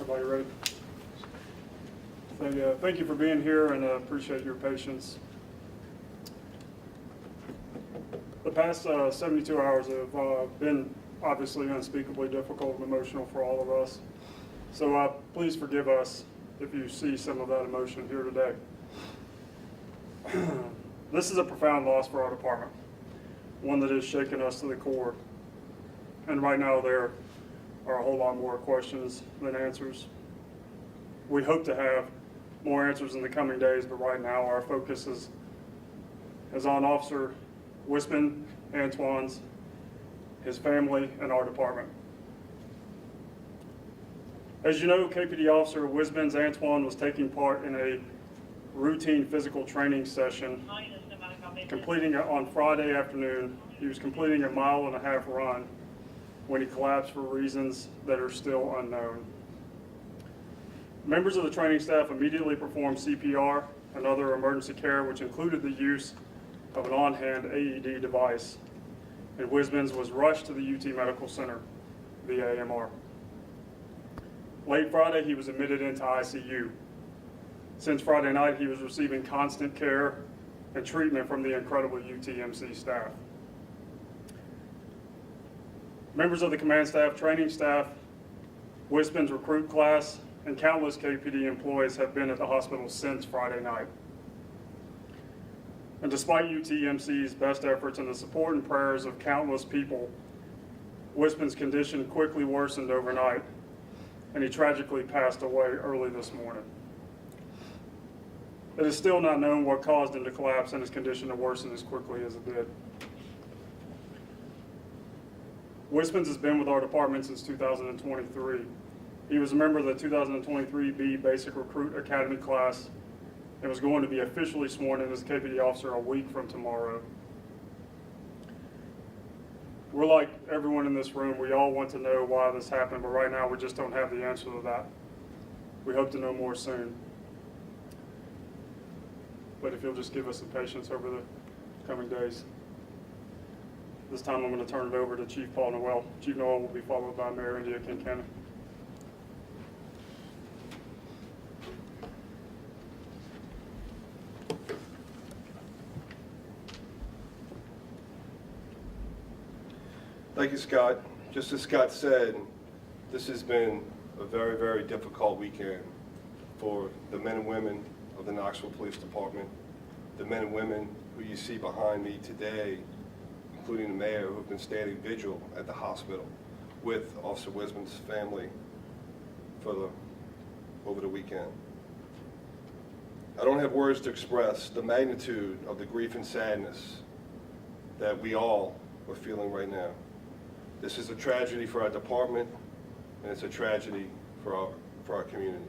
Everybody ready? Thank you for being here, and appreciate your patience. The past 72 hours have been obviously unspeakably difficult and emotional for all of us. So please forgive us if you see some of that emotion here today. This is a profound loss for our department, one that has shaken us to the core. And right now there are a whole lot more questions than answers. We hope to have more answers in the coming days, but right now our focus is on Officer Wisbens Antoine's, his family, and our department. As you know, KPD Officer Wisbens Antoine was taking part in a routine physical training session, completing it on Friday afternoon. He was completing a 1.5 mile run when he collapsed for reasons that are still unknown. Members of the training staff immediately performed CPR and other emergency care, which included the use of an on-hand AED device, and Wisbens was rushed to the UT Medical Center via AMR. Late Friday, he was admitted into ICU. Since Friday night, he was receiving constant care and treatment from the incredible UTMC staff. Members of the command staff, training staff, Wisbens recruit class, and countless KPD employees have been at the hospital since Friday night. And despite UTMC's best efforts and the support and prayers of countless people, Wisbens' condition quickly worsened overnight, and he tragically passed away early this morning. It is still not known what caused him to collapse and his condition to worsen as quickly as it did. Wisbens has been with our department since 2023. He was a member of the 2023 B Basic Recruit Academy class and was going to be officially sworn in as KPD officer a week from tomorrow. We're like everyone in this room. We all want to know why this happened, but right now we just don't have the answer to that. We hope to know more soon. But if you'll just give us some patience over the coming days. This time I'm going to turn it over to Chief Paul Noel. Chief Noel will be followed by Mayor Indya Kincannon. Thank you, Scott. Just as Scott said, this has been a very, very difficult weekend for the men and women of the Knoxville Police Department, the men and women who you see behind me today, including the mayor, who have been standing vigil at the hospital with Officer Wisbens' family over the weekend. I don't have words to express the magnitude of the grief and sadness that we all are feeling right now. This is a tragedy for our department, and it's a tragedy for our community.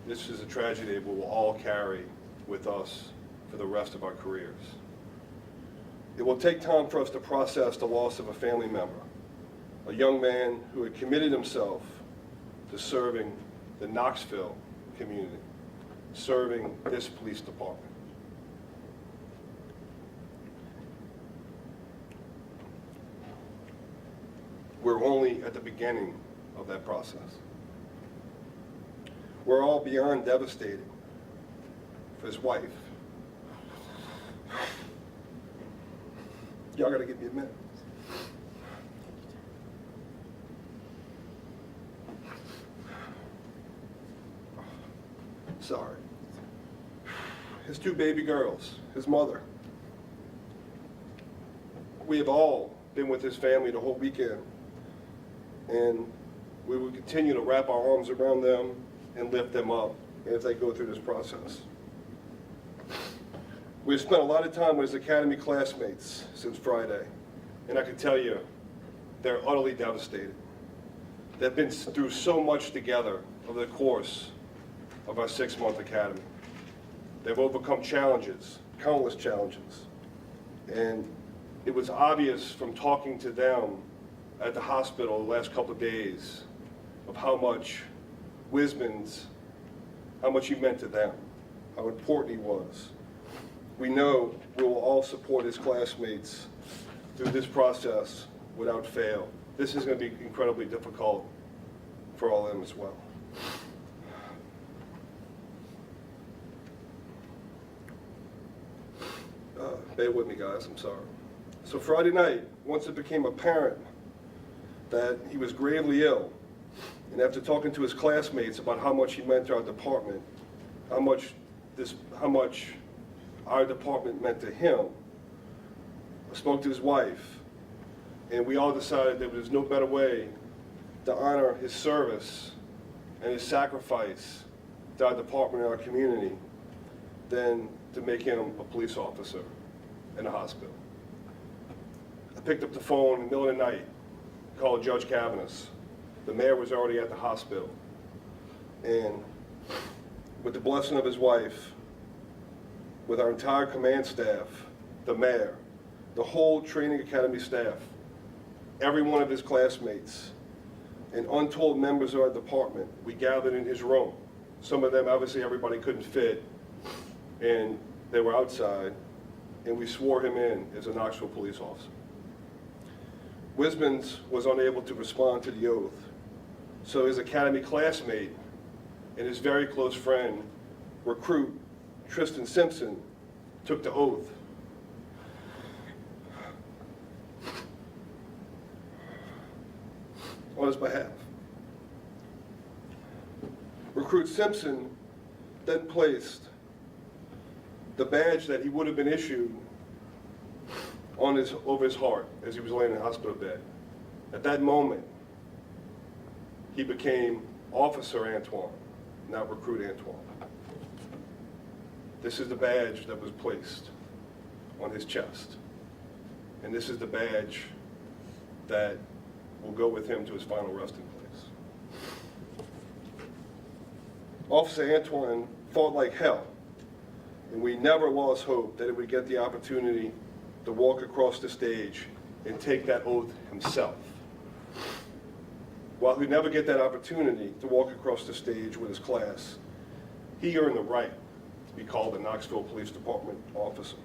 This is a tragedy that we will all carry with us for the rest of our careers. It will take time for us to process the loss of a family member, a young man who had committed himself to serving the Knoxville community, serving this police department. We're only at the beginning of that process. We're all beyond devastated for his wife. Y'all gotta give me a minute. Sorry. His 2 baby girls, his mother. We have all been with his family the whole weekend, and we will continue to wrap our arms around them and lift them up as they go through this process. We've spent a lot of time with his academy classmates since Friday, and I can tell you, they're utterly devastated. They've been through so much together over the course of our 6-month academy. They've overcome challenges, countless challenges, and it was obvious from talking to them at the hospital the last couple of days of how much Wisbens, how much he meant to them, how important he was. We know we will all support his classmates through this process without fail. This is going to be incredibly difficult for all of them as well. Bear with me, guys, I'm sorry. So Friday night, once it became apparent that he was gravely ill, and after talking to his classmates about how much he meant to our department, how much our department meant to him, I spoke to his wife, and we all decided there was no better way to honor his service and his sacrifice to our department and our community than to make him a police officer in the hospital. I picked up the phone in the middle of the night, called Judge Cavanis. The mayor was already at the hospital. And with the blessing of his wife, with our entire command staff, the mayor, the whole training academy staff, every one of his classmates, and untold members of our department, we gathered in his room. Some of them, obviously, everybody couldn't fit, and they were outside, and we swore him in as a Knoxville police officer. Wisbens was unable to respond to the oath, so his academy classmate and his very close friend, recruit Tristan Simpson, took the oath. On his behalf. Recruit Simpson then placed the badge that he would have been issued over his heart as he was laying in the hospital bed. At that moment, he became Officer Antoine, not Recruit Antoine. This is the badge that was placed on his chest. And this is the badge that will go with him to his final resting place. Officer Antoine fought like hell, and we never lost hope that he would get the opportunity to walk across the stage and take that oath himself. While he'd never get that opportunity to walk across the stage with his class, he earned the right to be called a Knoxville Police Department officer.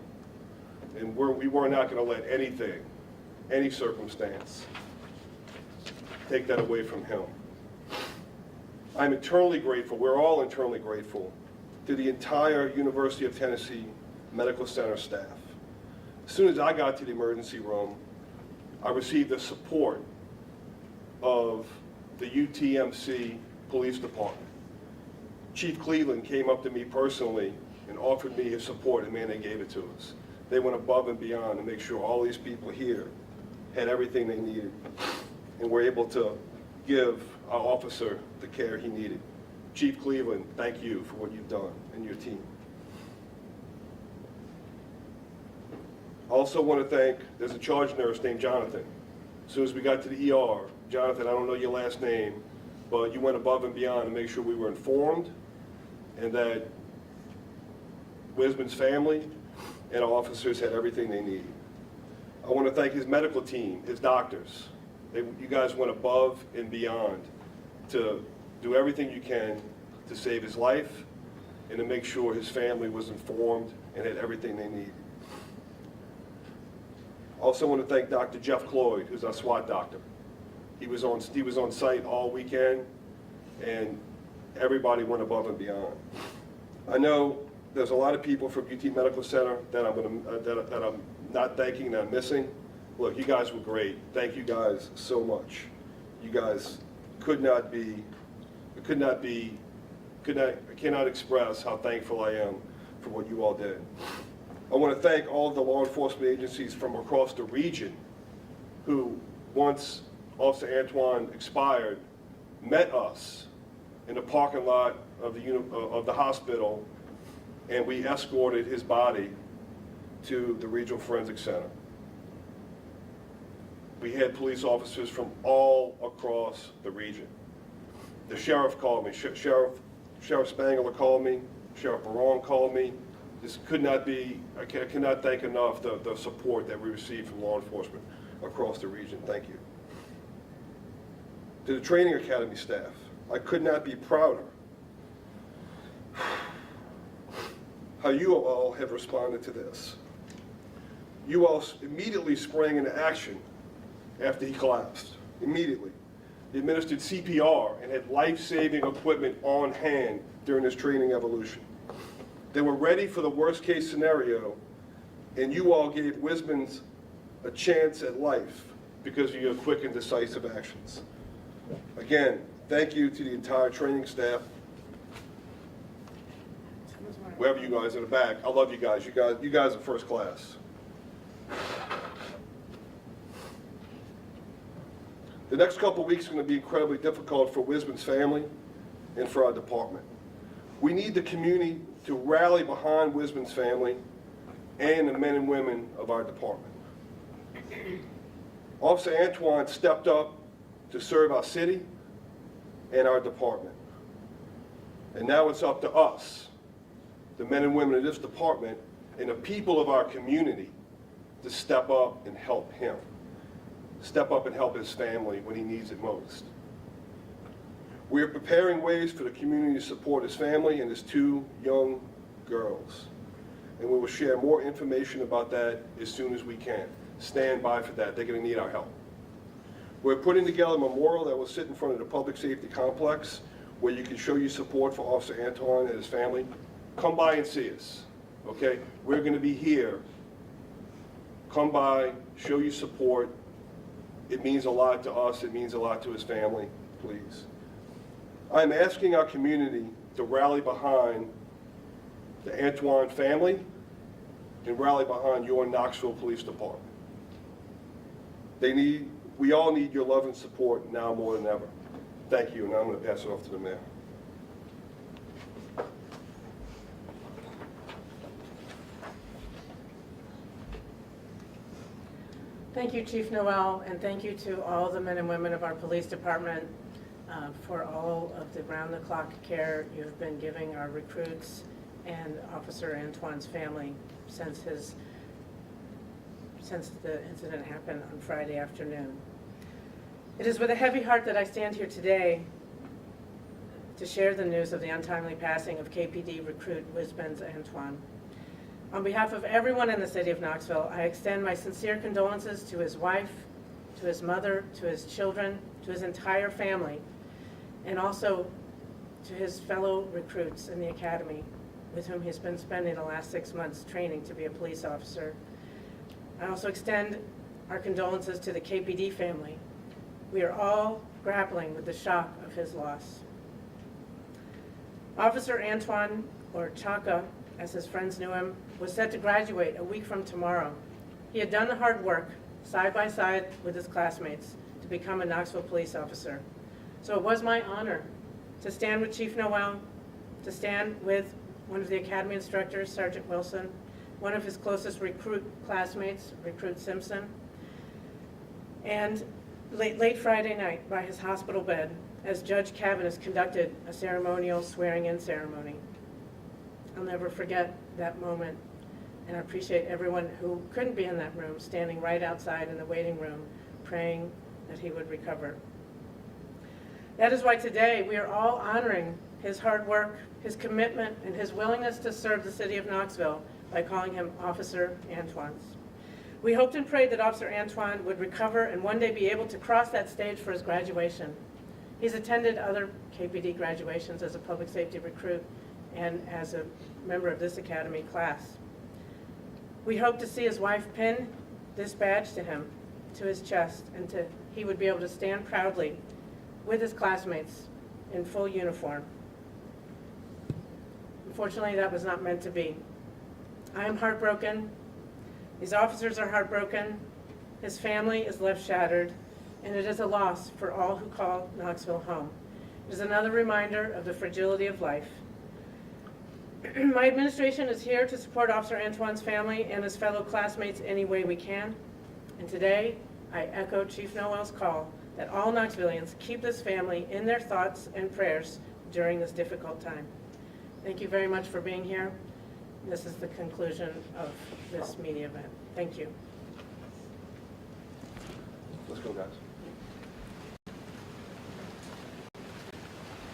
And we were not going to let anything, any circumstance, take that away from him. I'm eternally grateful, we're all eternally grateful, to the entire University of Tennessee Medical Center staff. As soon as I got to the emergency room, I received the support of the UTMC Police Department. Chief Cleveland came up to me personally and offered me his support, and man, they gave it to us. They went above and beyond to make sure all these people here had everything they needed and were able to give our officer the care he needed. Chief Cleveland, thank you for what you've done and your team. I also want to thank, there's a charge nurse named Jonathan. As soon as we got to the ER, Jonathan, I don't know your last name, but you went above and beyond to make sure we were informed and that Wisbens' family and our officers had everything they needed. I want to thank his medical team, his doctors. You guys went above and beyond to do everything you can to save his life and to make sure his family was informed and had everything they needed. I also want to thank Dr. Jeff Cloyd, who's our SWAT doctor. He was on site all weekend, and everybody went above and beyond. I know there's a lot of people from UT Medical Center that I'm not thanking, that I'm missing. Look, you guys were great. Thank you guys so much. You guys I cannot express how thankful I am for what you all did. I want to thank all of the law enforcement agencies from across the region who, once Officer Antoine expired, met us in the parking lot of the hospital, and we escorted his body to the Regional Forensic Center. We had police officers from all across the region. The sheriff called me, Sheriff Spangler called me, Sheriff Baron called me. This could not be, I cannot thank enough the support that we received from law enforcement across the region. Thank you. To the training academy staff, I could not be prouder how you all have responded to this. You all immediately sprang into action after he collapsed, immediately. They administered CPR and had life-saving equipment on hand during this training evolution. They were ready for the worst-case scenario and you all gave Wisbens a chance at life because of your quick and decisive actions. Again, thank you to the entire training staff. Wherever you guys in the back, I love you guys. You guys are first class. The next couple of weeks are going to be incredibly difficult for Wisbens' family and for our department. We need the community to rally behind Wisbens' family and the men and women of our department. Officer Antoine stepped up to serve our city and our department. And now it's up to us, the men and women of this department, and the people of our community to step up and help him. Step up and help his family when he needs it most. We are preparing ways for the community to support his family and his 2 young girls. And we will share more information about that as soon as we can. Stand by for that. They're going to need our help. We're putting together a memorial that will sit in front of the public safety complex where you can show your support for Officer Antoine and his family. Come by and see us, okay? We're going to be here. Come by, show your support. It means a lot to us. It means a lot to his family, please. I'm asking our community to rally behind the Antoine family and rally behind your Knoxville Police Department. We all need your love and support now more than ever. Thank you, and now I'm going to pass it off to the mayor. Thank you, Chief Noel, and thank you to all the men and women of our police department for all of the round-the-clock care you've been giving our recruits and Officer Antoine's family since the incident happened on Friday afternoon. It is with a heavy heart that I stand here today to share the news of the untimely passing of KPD recruit Wisbens Antoine. On behalf of everyone in the city of Knoxville, I extend my sincere condolences to his wife, to his mother, to his children, to his entire family, and also to his fellow recruits in the academy with whom he's been spending the last 6 months training to be a police officer. I also extend our condolences to the KPD family. We are all grappling with the shock of his loss. Officer Antoine, or Chaka, as his friends knew him, was set to graduate a week from tomorrow. He had done the hard work, side by side with his classmates, to become a Knoxville police officer. So it was my honor to stand with Chief Noel, to stand with one of the academy instructors, Sergeant Wilson, one of his closest recruit classmates, Recruit Simpson, and late Friday night by his hospital bed as Judge Cavanis conducted a ceremonial swearing-in ceremony. I'll never forget that moment, and I appreciate everyone who couldn't be in that room, standing right outside in the waiting room, praying that he would recover. That is why today we are all honoring his hard work, his commitment, and his willingness to serve the city of Knoxville by calling him Officer Antoine. We hoped and prayed that Officer Antoine would recover and one day be able to cross that stage for his graduation. He's attended other KPD graduations as a public safety recruit and as a member of this academy class. We hope to see his wife pin this badge to him, to his chest, and he would be able to stand proudly with his classmates in full uniform. Unfortunately, that was not meant to be. I am heartbroken. These officers are heartbroken. His family is left shattered, and it is a loss for all who call Knoxville home. It is another reminder of the fragility of life. My administration is here to support Officer Antoine's family and his fellow classmates any way we can. And today, I echo Chief Noel's call that all Knoxvillians keep this family in their thoughts and prayers during this difficult time. Thank you very much for being here. This is the conclusion of this media event. Thank you. Let's go, guys.